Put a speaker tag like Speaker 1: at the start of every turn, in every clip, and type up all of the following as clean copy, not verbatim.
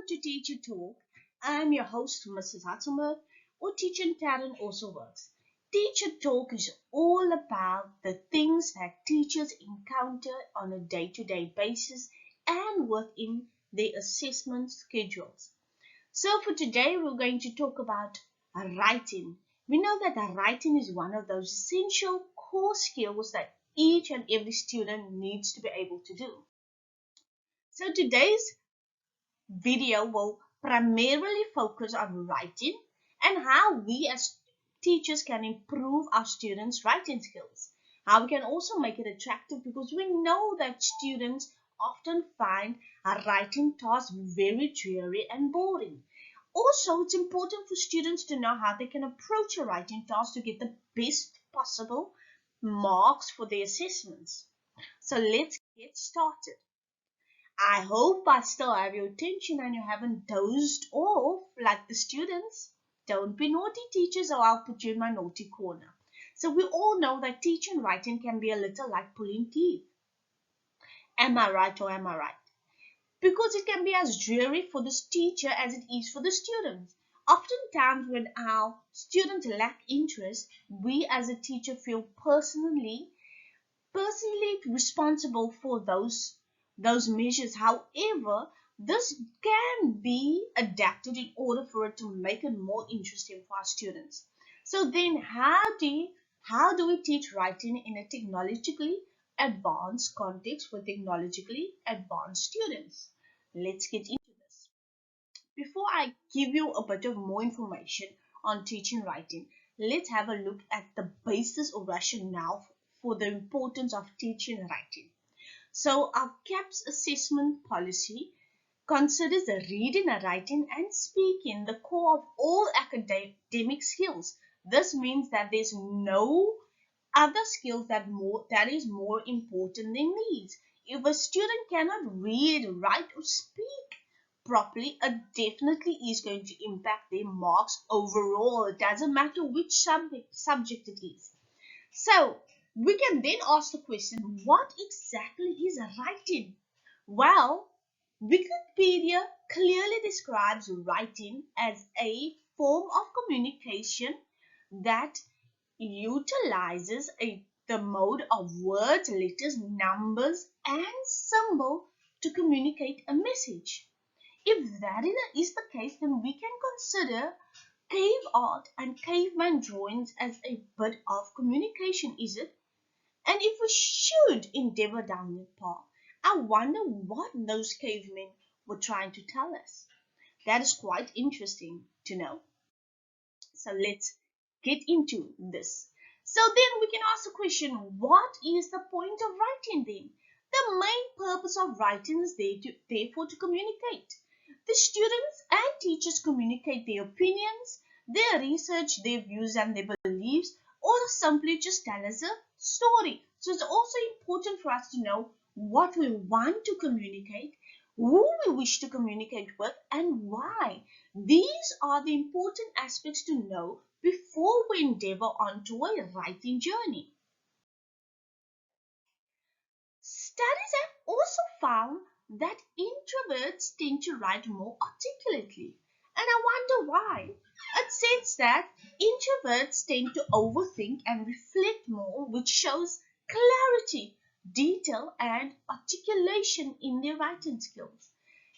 Speaker 1: to Teacher Talk. I'm your host, Mrs. Hartzenburg, or Teacher Tarryyn also works. Teacher Talk is all about the things that teachers encounter on a day-to-day basis and within their assessment schedules. So for today, we're going to talk about writing. We know that writing is one of those essential core skills that each and every student needs to be able to do. So today's video will primarily focus on writing and how we as teachers can improve our students' writing skills. How we can also make it attractive, because we know that students often find a writing task very dreary and boring. Also, it's important for students to know how they can approach a writing task to get the best possible marks for their assessments. So let's get started. I hope I still have your attention and you haven't dozed off like the students. Don't be naughty, teachers, or I'll put you in my naughty corner. So we all know that teaching writing can be a little like pulling teeth. Am I right or am I right? Because it can be as dreary for the teacher as it is for the students. Oftentimes when our students lack interest, we as a teacher feel personally responsible for those measures. However, this can be adapted in order for it to make it more interesting for our students. So then how do we teach writing in a technologically advanced context for technologically advanced students? Let's get into this. Before I give you a bit of more information on teaching writing, let's have a look at the basis or rationale for the importance of teaching writing. So our CAPS assessment policy considers the reading, writing and speaking the core of all academic skills. This means that there's no other skills that is more important than these. If a student cannot read, write or speak properly, it definitely is going to impact their marks overall. It doesn't matter which subject it is. So we can then ask the question, what exactly is writing? Well, Wikipedia clearly describes writing as a form of communication that utilizes the mode of words, letters, numbers, and symbols to communicate a message. If that is the case, then we can consider cave art and caveman drawings as a bit of communication, is it? And if we should endeavor down that path, I wonder what those cavemen were trying to tell us. That is quite interesting to know. So let's get into this. So then we can ask the question, what is the point of writing then? The main purpose of writing is therefore to communicate. The students and teachers communicate their opinions, their research, their views and their beliefs, or simply just tell us a story. So it's also important for us to know what we want to communicate, who we wish to communicate with, and why. These are the important aspects to know before we endeavor onto a writing journey. Studies have also found that introverts tend to write more articulately. And I wonder why. It says that introverts tend to overthink and reflect more, which shows clarity, detail, and articulation in their writing skills.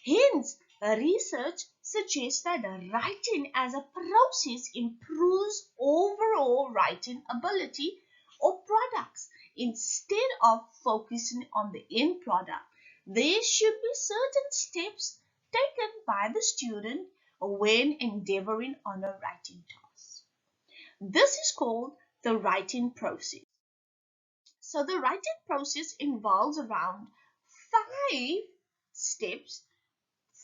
Speaker 1: Hence, research suggests that writing as a process improves overall writing ability or products. Instead of focusing on the end product, there should be certain steps taken by the student when endeavoring on a writing task. This is called the writing process. So the writing process involves around 5 steps,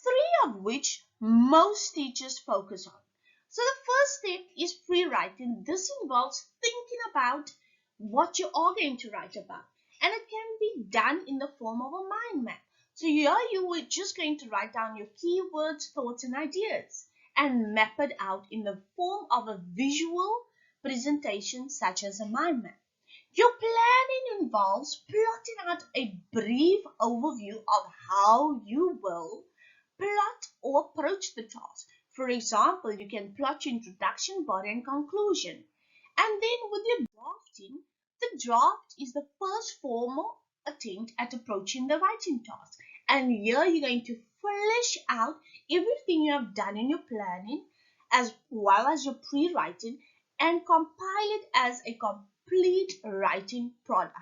Speaker 1: 3 of which most teachers focus on. So the first step is pre-writing. This involves thinking about what you are going to write about, and it can be done in the form of a mind map. So here you are just going to write down your keywords, thoughts and ideas and map it out in the form of a visual presentation such as a mind map. Your planning involves plotting out a brief overview of how you will plot or approach the task. For example, you can plot your introduction, body, and conclusion. And then with your drafting, the draft is the first formal attempt at approaching the writing task. And here you're going to flesh out everything you have done in your planning as well as your pre-writing and compile it as a complete writing product.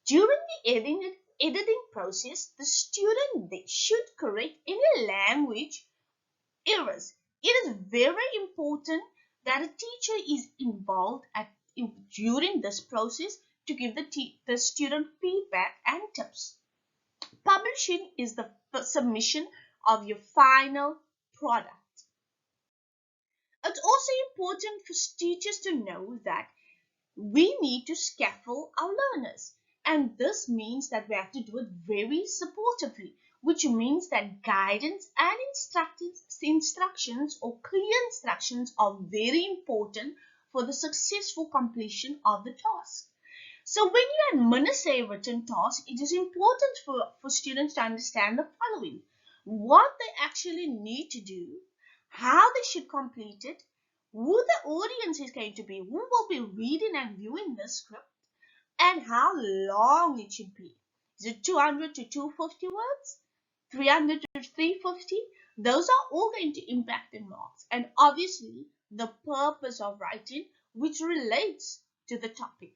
Speaker 1: During the editing process, the student they should correct any language errors. It is very important that a teacher is involved during this process to give the student feedback and tips. Publishing is the submission of your final product. It's also important for teachers to know that we need to scaffold our learners. And this means that we have to do it very supportively, which means that guidance and instructions or clear instructions are very important for the successful completion of the task. So when you administer a written task, it is important for students to understand the following: what they actually need to do, how they should complete it, who the audience is going to be, who will be reading and viewing the script, and how long it should be. Is it 200 to 250 words? 300 to 350? Those are all going to impact the marks. And obviously, the purpose of writing, which relates to the topic.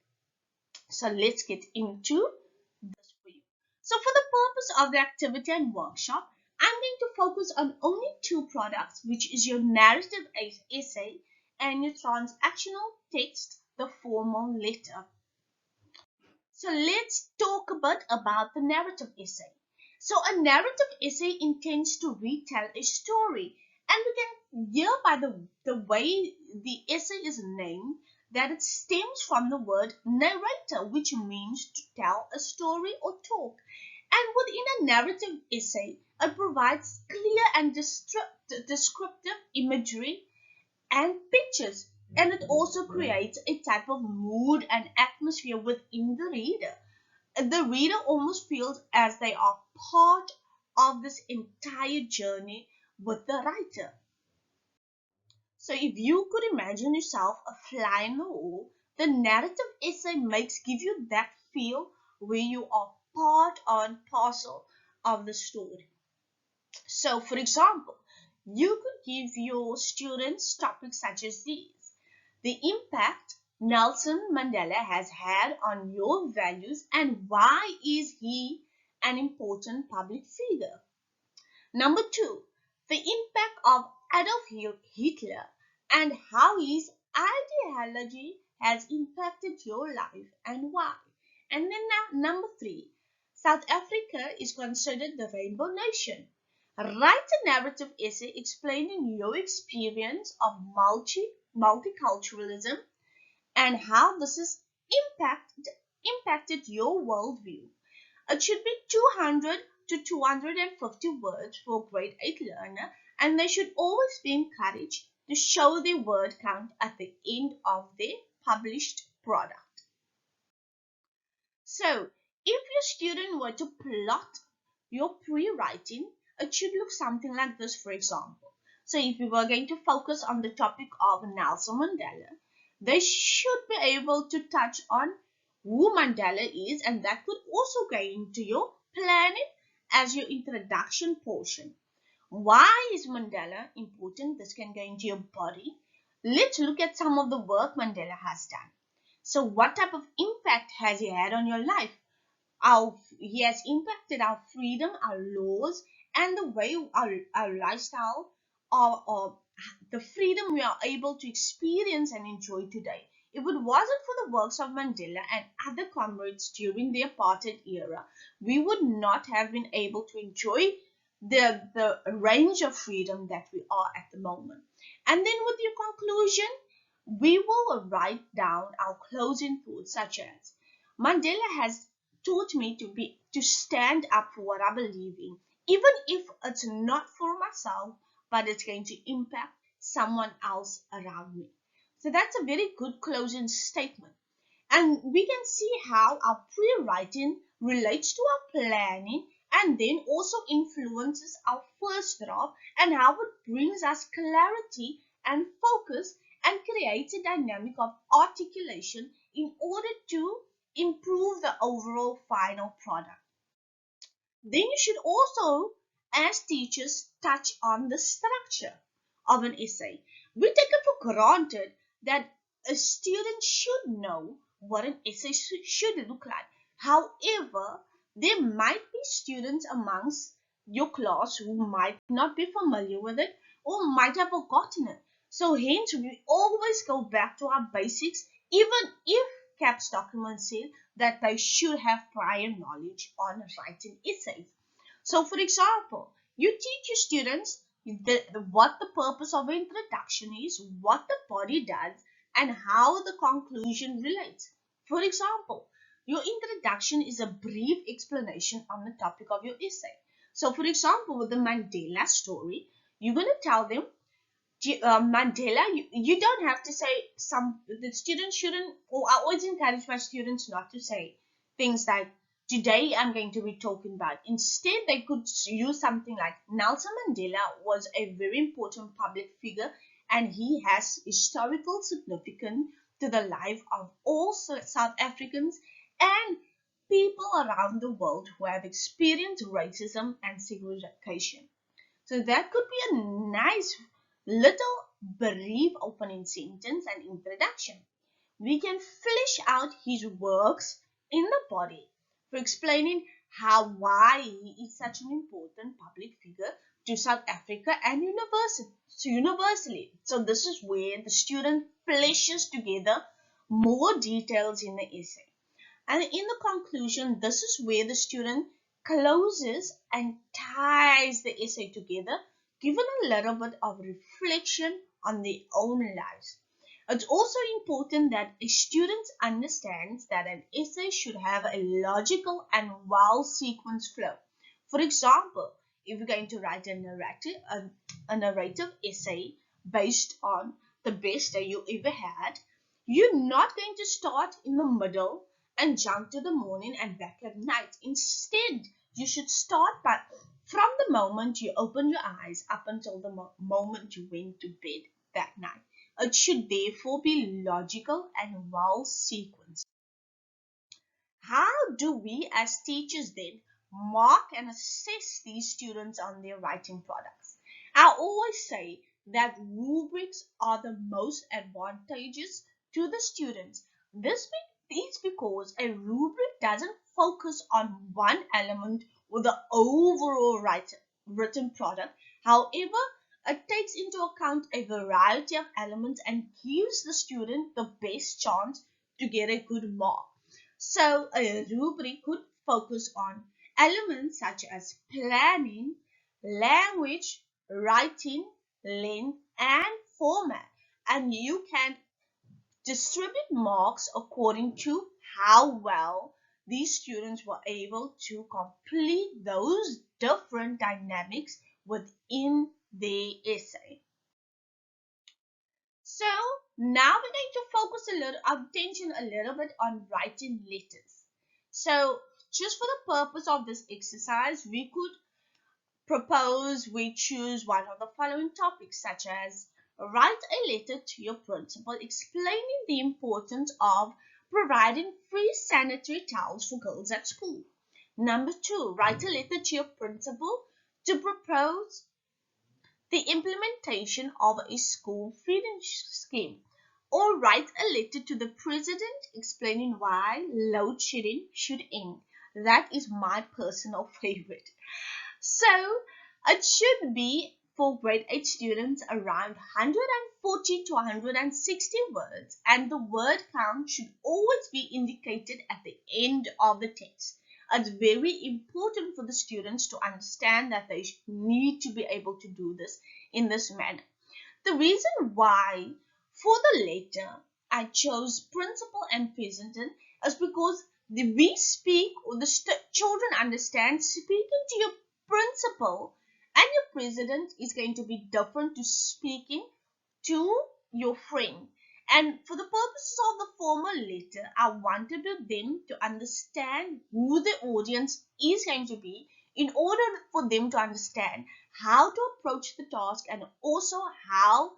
Speaker 1: So let's get into this for you. So for the purpose of the activity and workshop, I'm going to focus on only two products, which is your narrative essay and your transactional text, the formal letter. So let's talk a bit about the narrative essay. So a narrative essay intends to retell a story, and we can hear by the way the essay is named that it stems from the word narrator, which means to tell a story or talk. And within a narrative essay, it provides clear and descriptive imagery and pictures, and it also creates a type of mood and atmosphere within the reader. The reader almost feels as they are part of this entire journey with the writer. So if you could imagine yourself a fly in the wall, the narrative essay give you that feel where you are part and parcel of the story. So for example, you could give your students topics such as these: the impact Nelson Mandela has had on your values and why is he an important public figure. Number two, the impact of Adolf Hitler and how his ideology has impacted your life and why. And then now, number three, South Africa is considered the rainbow nation. Write a narrative essay explaining your experience of multiculturalism and how this has impacted your worldview. It should be 200 to 250 words for a grade 8 learner, and they should always be encouraged to show their word count at the end of their published product. So, if your student were to plot your pre-writing, it should look something like this, for example. So if we were going to focus on the topic of Nelson Mandela, they should be able to touch on who Mandela is, and that could also go into your planning as your introduction portion. Why is Mandela important? This can go into your body. Let's look at some of the work Mandela has done. So what type of impact has he had on your life? He has impacted our freedom, our laws, and the way our lifestyle, or the freedom we are able to experience and enjoy today. If it wasn't for the works of Mandela and other comrades during the apartheid era, we would not have been able to enjoy the range of freedom that we are at the moment. And then with your conclusion, we will write down our closing thoughts such as: Mandela has taught me to stand up for what I believe in, even if it's not for myself, but it's going to impact someone else around me. So that's a very good closing statement. And we can see how our pre-writing relates to our planning and then also influences our first draft and how it brings us clarity and focus and creates a dynamic of articulation in order to improve the overall final product. Then you should also, as teachers, touch on the structure of an essay. We take it for granted that a student should know what an essay should look like. However, there might be students amongst your class who might not be familiar with it or might have forgotten it. So hence we always go back to our basics, even if CAPS documents say that they should have prior knowledge on writing essays. So, for example, you teach your students what the purpose of an introduction is, what the body does, and how the conclusion relates. For example, your introduction is a brief explanation on the topic of your essay. So, for example, with the Mandela story, you're going to tell them Mandela, you don't have to say the students shouldn't, or I always encourage my students not to say things like, today I'm going to be talking about. Instead, they could use something like, Nelson Mandela was a very important public figure and he has historical significance to the life of all South Africans and people around the world who have experienced racism and segregation. So that could be a nice little brief opening sentence and introduction. We can flesh out his works in the body for explaining why he is such an important public figure to South Africa and universally. So this is where the student fleshes together more details in the essay. And in the conclusion, this is where the student closes and ties the essay together, given a little bit of reflection on their own lives. It's also important that a student understands that an essay should have a logical and well-sequenced flow. For example, if you're going to write a narrative essay based on the best day you ever had, you're not going to start in the middle and jump to the morning and back at night. Instead, you should start from the moment you open your eyes up until the moment you went to bed that night. It should therefore be logical and well sequenced. How do we as teachers then mark and assess these students on their writing products? I always say that rubrics are the most advantageous to the students. This is because a rubric doesn't focus on one element or the overall written product. However, it takes into account a variety of elements and gives the student the best chance to get a good mark. So a rubric could focus on elements such as planning, language, writing, length, and format. And you can distribute marks according to how well these students were able to complete those different dynamics within their essay. So now we're going to focus our attention a little bit on writing letters. So just for the purpose of this exercise, we could we choose one of the following topics, such as write a letter to your principal explaining the importance of providing free sanitary towels for girls at school. Number 2, write a letter to your principal to propose the implementation of a school feeding scheme, or write a letter to the president explaining why load shedding should end. That is my personal favorite. So it should be for grade 8 students around 140 to 160 words, and the word count should always be indicated at the end of the text. It's very important for the students to understand that they need to be able to do this in this manner. The reason why for the letter I chose principal and president is because we speak, or the children understand, speaking to your principal and your president is going to be different to speaking to your friend. And for the purposes of the formal letter, I wanted them to understand who the audience is going to be in order for them to understand how to approach the task and also how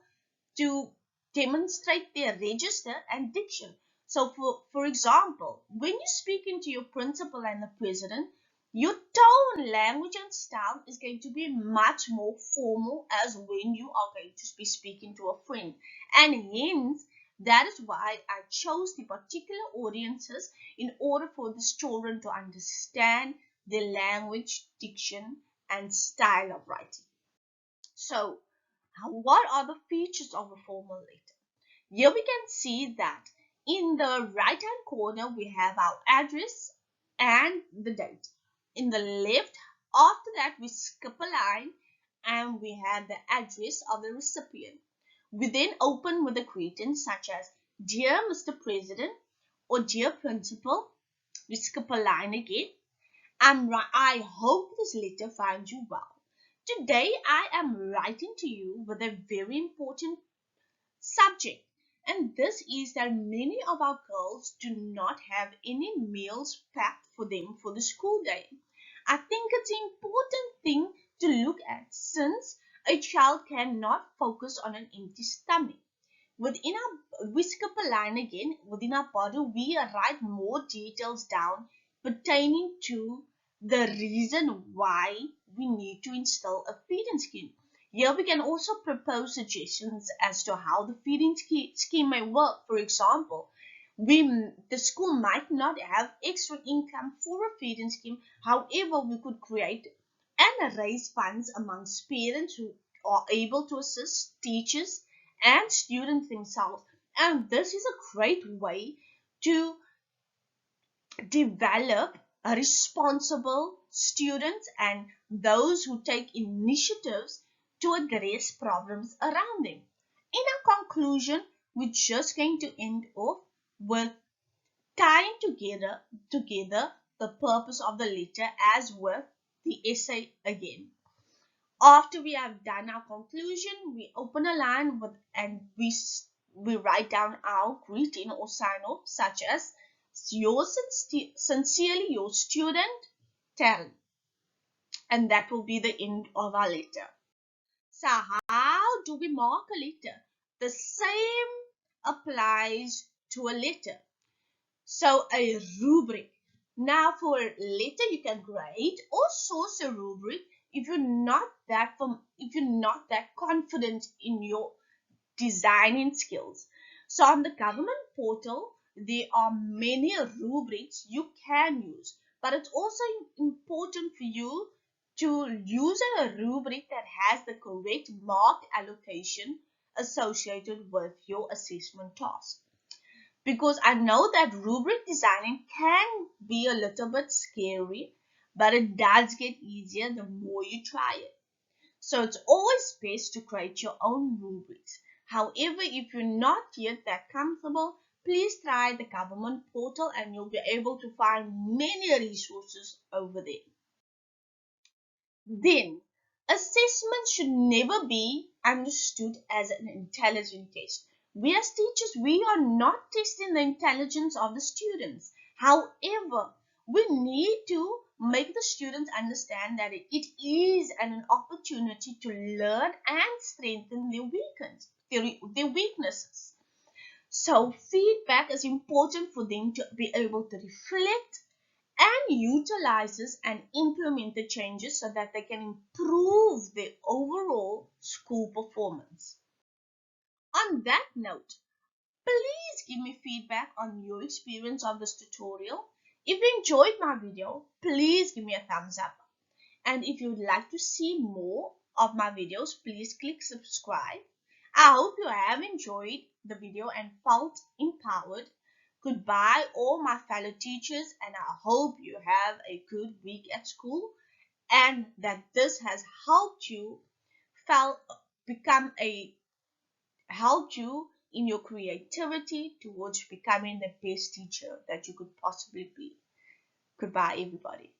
Speaker 1: to demonstrate their register and diction. So, for example, when you speak into your principal and the president, your tone, language, and style is going to be much more formal as when you are going to be speaking to a friend. And hence, that is why I chose the particular audiences in order for these children to understand the language, diction, and style of writing. So, what are the features of a formal letter? Here we can see that in the right hand corner we have our address and the date. In the left, after that we skip a line and we have the address of the recipient. We then open with a greeting such as Dear Mr. President or Dear Principal. We skip a line again. I hope this letter finds you well. Today I am writing to you with a very important subject, and this is that many of our girls do not have any meals packed for them for the school day. I think it's an important thing to look at since a child cannot focus on an empty stomach. We skip a line again. Within our body, we write more details down pertaining to the reason why we need to install a feeding scheme. Here we can also propose suggestions as to how the feeding scheme may work. For example, the school might not have extra income for a feeding scheme. However, we could create and raise funds amongst parents who are able to assist teachers and students themselves. And this is a great way to develop a responsible students and those who take initiatives to address problems around them. In our conclusion, we're just going to end off with tying together the purpose of the letter as with the essay again. After we have done our conclusion, we open a line and we write down our greeting or sign off such as yours sincerely, your student, Tarryyn. And that will be the end of our letter. So how do we mark a letter? The same applies to a letter. So a rubric. Now for a letter you can grade or source a rubric if you're not that confident in your designing skills. So on the government portal there are many rubrics you can use, but it's also important for you to use a rubric that has the correct mark allocation associated with your assessment task. Because I know that rubric designing can be a little bit scary, but it does get easier the more you try it. So it's always best to create your own rubrics. However, if you're not yet that comfortable, please try the government portal and you'll be able to find many resources over there. Then, assessment should never be understood as an intelligence test. We as teachers, we are not testing the intelligence of the students. However, we need to make the students understand that it is an opportunity to learn and strengthen their weaknesses. So feedback is important for them to be able to reflect and utilizes and implement the changes so that they can improve their overall school performance. On that note, please give me feedback on your experience of this tutorial. If you enjoyed my video, please give me a thumbs up. And if you would like to see more of my videos, please click subscribe. I hope you have enjoyed the video and felt empowered. Goodbye, all my fellow teachers, and I hope you have a good week at school and that this has helped you helped you in your creativity towards becoming the best teacher that you could possibly be. Goodbye, everybody.